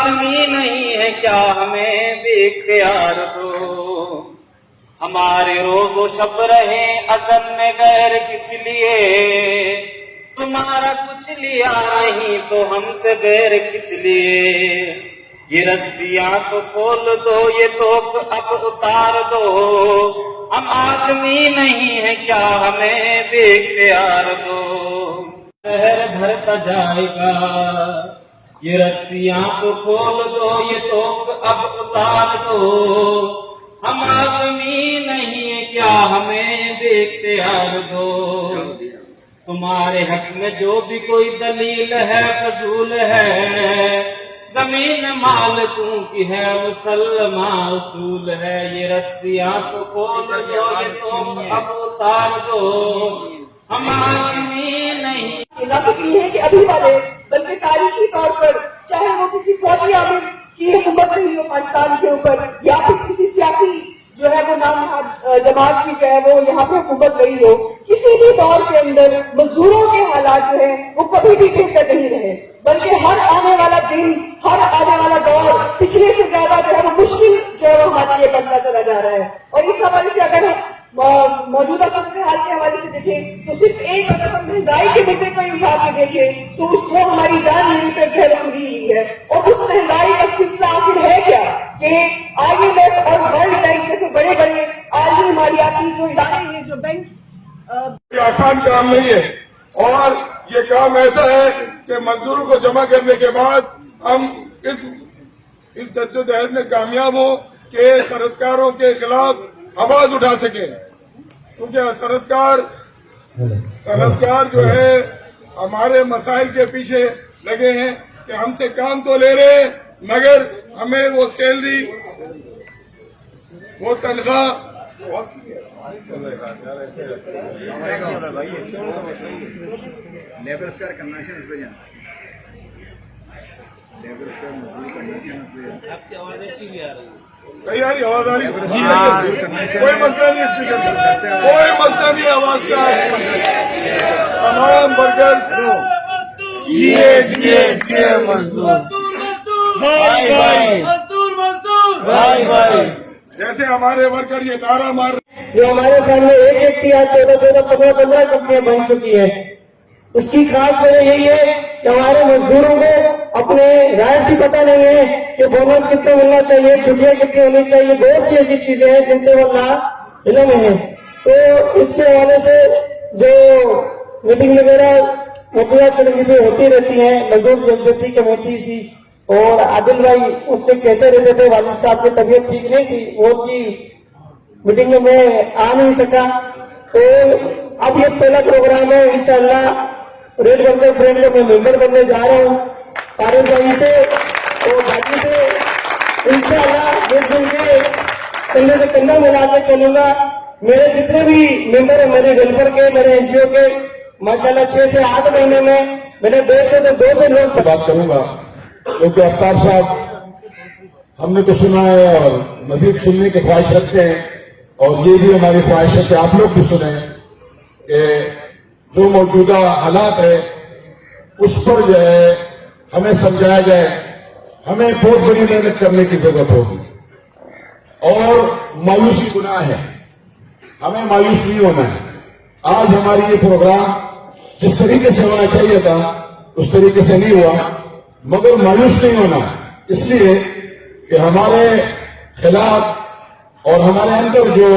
آدمی نہیں ہے کیا ہمیں بھی اختیار دو، ہمارے روز و شب رہے عزم میں غیر کس لیے، تمہارا کچھ لیا نہیں تو ہم سے غیر کس لیے، یہ رسیاں تو کھول دو یہ توپ اب اتار دو، ہم آدمی نہیں ہے کیا ہمیں بھی اختیار دو، شہر بھرتا جائے گا، یہ رسیاں تو کھول دو یہ توپ اب اتار دو، ہم آدمی نہیں ہے کیا ہمیں بھی اختیار دو، تمہارے حق میں جو بھی کوئی دلیل ہے فضول ہے، زمین مالکوں کی ہے مسلمہ اصول ہے، یہ رسیاں تو کھول دو یہ توپ اب اتار دو، ہم آدمی نہیں۔ نہ صرف یہ ہے کہ ابھی والے بلکہ تاریخی طور پر چاہے وہ کسی فوجی عامر کی حکومت رہی ہو پاکستان کے اوپر یا پھر کسی سیاسی جو ہے وہ نام جماعت کی جو ہے وہ یہاں پہ حکومت رہی ہو، کسی بھی دور کے اندر مزدوروں کے حالات جو ہیں وہ کبھی بھی بہتر نہیں رہے، بلکہ ہر آنے والا دن ہر آنے والا دور پچھلے سے زیادہ جو ہے وہ مشکل جو ہے وہ ہمارے لیے بنتا چلا جا رہا ہے، اور اس حوالے سے اگر ہم موجودہ صورتحال کے حوالے سے دیکھیں تو صرف ایک اگر ہم مہنگائی کے مدعے کو اٹھا کے دیکھیں تو اس کو ہماری جان لینے پہ گھر کھلی ہوئی ہے، اور اس مہنگائی کا سلسلہ آخر ہے کیا کہ IMF اور ورلڈ بینک جیسے بڑے بڑے عالمی مالیاتی جو ادارے ہیں جو بینک آسان کام نہیں ہے، اور یہ کام ایسا ہے کہ مزدوروں کو جمع کرنے کے بعد ہم اس جدوجہد میں کامیاب ہوں کہ صنعتکاروں کے خلاف آواز اٹھا سکیں، کیونکہ صنعتکار جو ہے ہمارے مسائل کے پیچھے لگے ہیں کہ ہم سے کام تو لے رہے ہیں مگر ہمیں وہ سیلری وہ تنخواہ لیبر اسکار کنونشن اس پہ جانا، لیبر اسکار مزدور کنونشن اس پہ آپ کی آواز ایسی بھی آ رہی ہے، صحیح آ رہی آواز آ رہی کوئی مسئلہ نہیں، اسپیکر کوئی مسئلہ نہیں، آواز کا تمام ورکرز جیسے ہمارے ورکر یہ نعرہ مار رہے جو ہمارے سامنے ایک ایک کی آج 14 کمپنیاں بن چکی ہیں، اس کی خاص وجہ یہی ہے کہ ہمارے مزدوروں کو اپنے رائے سے پتہ نہیں ہے کہ بونس کتنا ملنا چاہیے، چھٹیاں کتنی ہونی چاہیے، بہت سی ایسی چیزیں ہیں جن سے وہ علم ہے، تو اس کے حوالے سے جو میٹنگ وغیرہ مقبوضہ چلنگی پہ ہوتی رہتی ہیں، مزدور جمہوری کمیٹی سی، اور عادل بھائی ان سے کہتے رہتے تھے والد صاحب کی طبیعت ٹھیک نہیں تھی، وہ سی میٹنگ میں آ نہیں سکا، تو اب یہ پہلا پروگرام ہے، انشاءاللہ ریڈ ورکر فرینڈ کو میں ممبر بننے جا رہا ہوں، طارق بھائی سے اور باقی سے انشاءاللہ مل جل کے کندھے سے کندھا ملا کے چلوں گا، میرے جتنے بھی ممبر ہیں میرے ویلفیئر کے میرے NGO کے ماشاءاللہ 6 سے 8 مہینے میں میں نے 150 لوگ بات کروں گا، کیونکہ افطار صاحب ہم نے تو سنا ہے اور مزید سننے کی خواہش رکھتے ہیں، اور یہ بھی ہماری خواہش ہے کہ آپ لوگ بھی سنیں کہ جو موجودہ حالات ہے اس پر جو ہے ہمیں سمجھایا جائے، ہمیں بہت بڑی محنت کرنے کی ضرورت ہوگی، اور مایوسی گناہ ہے، ہمیں مایوس نہیں ہونا ہے۔ آج ہماری یہ پروگرام جس طریقے سے ہونا چاہیے تھا اس طریقے سے نہیں ہوا، مگر مایوس نہیں ہونا، اس لیے کہ ہمارے خلاف اور ہمارے اندر جو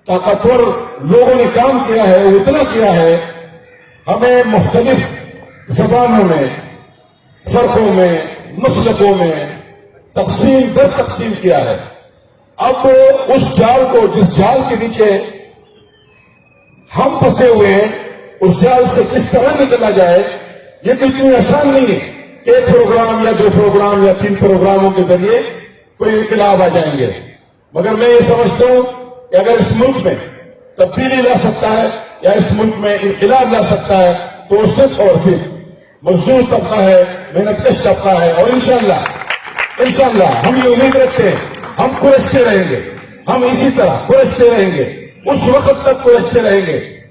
طاقتور لوگوں نے کام کیا ہے وہ اتنا کیا ہے، ہمیں مختلف زبانوں میں، فرقوں میں، مسلکوں میں تقسیم در تقسیم کیا ہے۔ اب اس جال کو، جس جال کے نیچے ہم پھنسے ہوئے ہیں، اس جال سے کس طرح نکلا جائے، یہ کوئی اتنی آسان نہیں ہے کہ 1 پروگرام یا 2 پروگرام یا 3 پروگراموں کے ذریعے کوئی انقلاب آ جائیں گے، مگر میں یہ سمجھتا ہوں کہ اگر اس ملک میں تبدیلی لا سکتا ہے یا اس ملک میں انقلاب لا سکتا ہے تو صرف اور صرف مزدور طبقہ ہے، محنت کش طبقہ ہے، اور انشاءاللہ ہم یہ امید رکھتے ہیں ہم کھرچتے رہیں گے، ہم اسی طرح کھرچتے رہیں گے، اس وقت تک کھرچتے رہیں گے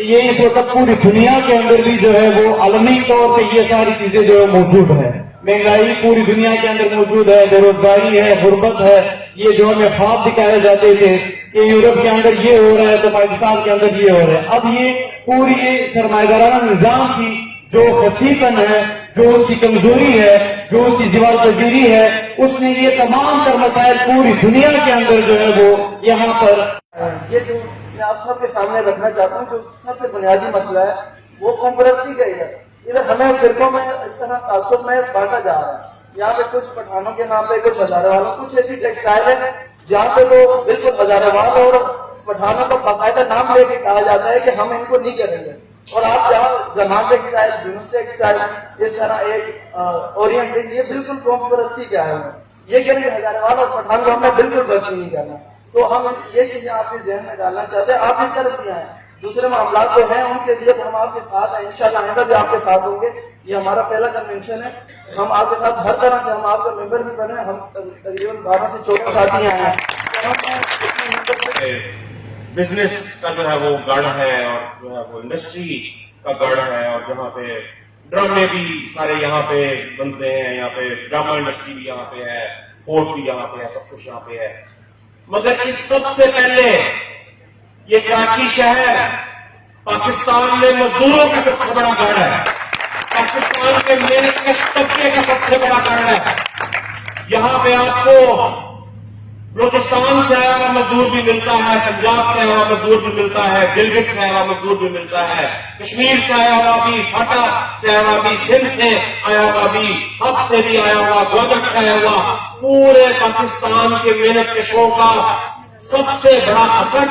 یہ اس وقت پوری دنیا کے اندر بھی جو ہے وہ عالمی طور پہ یہ ساری چیزیں جو ہے موجود ہیں. مہنگائی پوری دنیا کے اندر موجود ہے, بے روزگاری ہے, غربت ہے. یہ جو ہمیں خواب دکھائے جاتے تھے کہ یورپ کے اندر یہ ہو رہا ہے تو پاکستان کے اندر یہ ہو رہا ہے, اب یہ پوری سرمایہ دارانہ نظام کی جو خسیپن ہے, جو اس کی کمزوری ہے, جو اس کی زوال پذیری ہے, اس نے یہ تمام تر مسائل پوری دنیا کے اندر جو ہے وہ یہاں پر یہ جو میں آپ سب کے سامنے رکھنا چاہتا ہوں, جو سب سے بنیادی مسئلہ ہے وہ قوم پرستی کا ہی ہے. ادھر ہمیں فرقوں میں اس طرح تعصب میں بانٹا جا رہا ہے. یہاں پہ کچھ پٹھانوں کے نام پہ, کچھ ہزارے والوں, کچھ ایسی ٹیکسٹائل ہے جہاں پہ تو بالکل ہزارے وال اور پٹھانوں کا باقاعدہ نام لے کے کہا جاتا ہے کہ ہم ان کو نہیں کریں گے. اور آپ جہاں زمان ٹیکسٹائل, جنوس ٹیکسٹائل, اس طرح ایک اورینٹ, یہ بالکل قوم پرستی کے آئے ہیں. یہ کہیں گے ہزارے وال اور پٹھان کو ہمیں بالکل بھرتی نہیں کرنا. تو ہم یہ چیزیں آپ کے ذہن میں ڈالنا چاہتے ہیں. آپ اس طرف بھی آئیں, دوسرے معاملات جو ہیں ان کے لیے تو ہم آپ کے ساتھ ہیں, انشاءاللہ آئندہ بھی آپ کے ساتھ ہوں گے. یہ ہمارا پہلا کنونشن ہے, ہم آپ کے ساتھ ہر طرح سے, ہم آپ کا ممبر بھی بنے, ہم تقریباً 12 سے 14 ساتھی آئے ہیں. بزنس کا جو ہے وہ گڑھ ہے اور جو ہے وہ انڈسٹری کا گڑھ ہے, اور جہاں پہ ڈرامے بھی سارے یہاں پہ بنتے ہیں, یہاں پہ ڈرامہ انڈسٹری بھی یہاں پہ ہے, پورٹ بھی یہاں پہ ہے, سب کچھ یہاں پہ ہے. مگر اس سب سے پہلے یہ کراچی شہر پاکستان میں مزدوروں کا سب سے بڑا گڑھ ہے, پاکستان کے محنت کش طبقے کا سب سے بڑا گڑھ ہے. یہاں پہ آپ کو بلوچستان سے آیا ہوا مزدور بھی ملتا ہے, پنجاب سے آیا ہوا مزدور بھی ملتا ہے, گلگت سے آیا ہوا مزدور بھی ملتا ہے, کشمیر سے آیا ہوا بھی, فاٹا سے آیا ہوا بھی, سندھ سے آیا ہوا بھی, حق سے بھی آیا ہوا, گوجر سے آیا ہوا. پورے پاکستان کے محنت کشوں کا سب سے بڑا اکٹ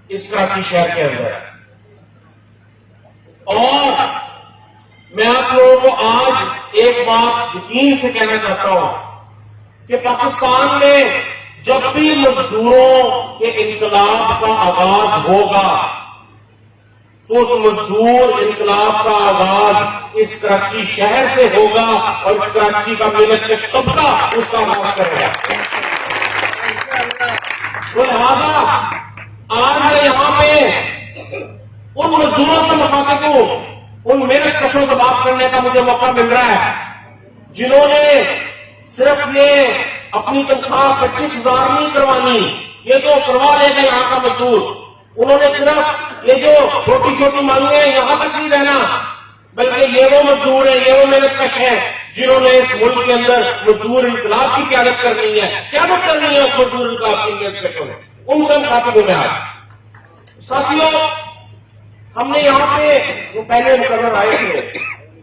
اس کراچی شہر کے اندر ہے. اور میں آپ لوگوں کو آج ایک بات یقین سے کہنا چاہتا ہوں کہ پاکستان میں جب بھی مزدوروں کے انقلاب کا آغاز ہوگا تو اس مزدور انقلاب کا آغاز اس کراچی شہر سے ہوگا, اور اس کراچی کا محنت کش طبقہ اس کا آغاز کرے گا. تو لہٰذا آج میں یہاں پہ ان مزدوروں سے مخاطب ہوں, ان محنت کشوں سے بات کرنے کا مجھے موقع مل رہا ہے جنہوں نے صرف یہ اپنی تنخواہ 25,000 نہیں کروانی, یہ تو کروا لے گا یہاں کا مزدور. انہوں نے صرف یہ جو چھوٹی چھوٹی مانگیں ہیں یہاں تک نہیں رہنا, بلکہ یہ وہ مزدور ہیں, یہ وہ محنت کش ہیں جنہوں نے اس ملک کے اندر مزدور انقلاب کی قیادت کرنی ہے. قیادت کرنی ہے اس مزدور انقلاب کی محنت کشوں نے, ان سے مخاطب ہوں میں آج. ساتھیوں, ہم نے یہاں پہ جو پہلے مقرر آئے تھے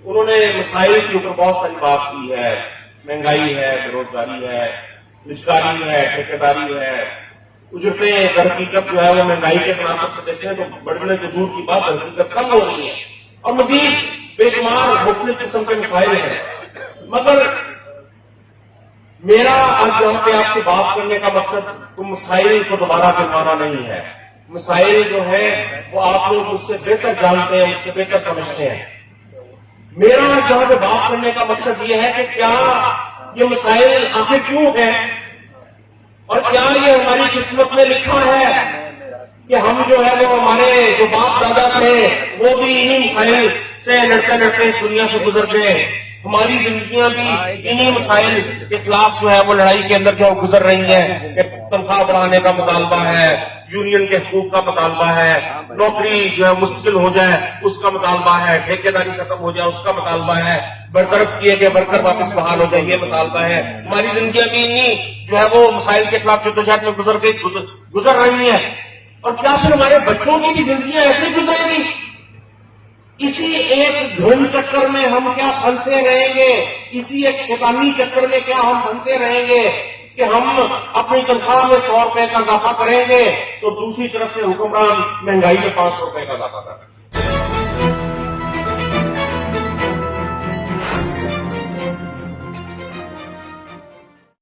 انہوں نے مسائل کے اوپر بہت ساری بات کی ہے. مہنگائی ہے, بے روزگاری ہے, نجکاری ہے, ٹھیکیداری ہے, اجرتیں در حقیقت جو ہے وہ مہنگائی کے تناسب سے دیکھیں تو بڑھنے کے دور کی بات در حقیقت کم ہو رہی ہے, اور مزید بے شمار مختلف قسم کے مسائل ہیں. مگر میرا آج یہاں پہ آپ سے بات کرنے کا مقصد تم مسائل کو دوبارہ گنوانا نہیں ہے. مسائل جو ہے وہ آپ لوگ مجھ سے بہتر جانتے ہیں, مجھ سے بہتر سمجھتے ہیں. میرا جہاں پہ بات کرنے کا مقصد یہ ہے کہ کیا یہ مسائل آخر کیوں ہیں, اور کیا یہ ہماری قسمت میں لکھا ہے کہ ہم جو ہے وہ ہمارے جو باپ دادا تھے وہ بھی انہی مسائل سے لڑتے لڑتے اس دنیا سے گزر گئے. ہماری زندگیاں بھی انہی مسائل کے خلاف جو ہے وہ لڑائی کے اندر جو ہے گزر رہی ہیں کہ تنخواہ بڑھانے کا مطالبہ ہے, یونین کے حقوق کا مطالبہ ہے, نوکری جو ہے مستقل ہو جائے اس کا مطالبہ ہے, ٹھیکیداری ختم ہو جائے اس کا مطالبہ ہے, برطرف کیے گئے ورکر واپس بحال ہو جائے یہ مطالبہ ہے. ہماری زندگیاں بھی انہی جو ہے وہ مسائل کے خلاف جدوجہد میں گزر رہی ہیں. اور کیا پھر ہمارے بچوں کی بھی زندگیاں ایسے ہی گزریں گی؟ اسی ایک دھن چکر میں ہم کیا پھنسے رہیں گے, اسی ایک شیطانی چکر میں کیا ہم پھنسے رہیں گے کہ ہم اپنی تنخواہ میں 100 روپے کا اضافہ کریں گے تو دوسری طرف سے حکمران مہنگائی میں 500 روپے کا اضافہ کر رہے ہیں.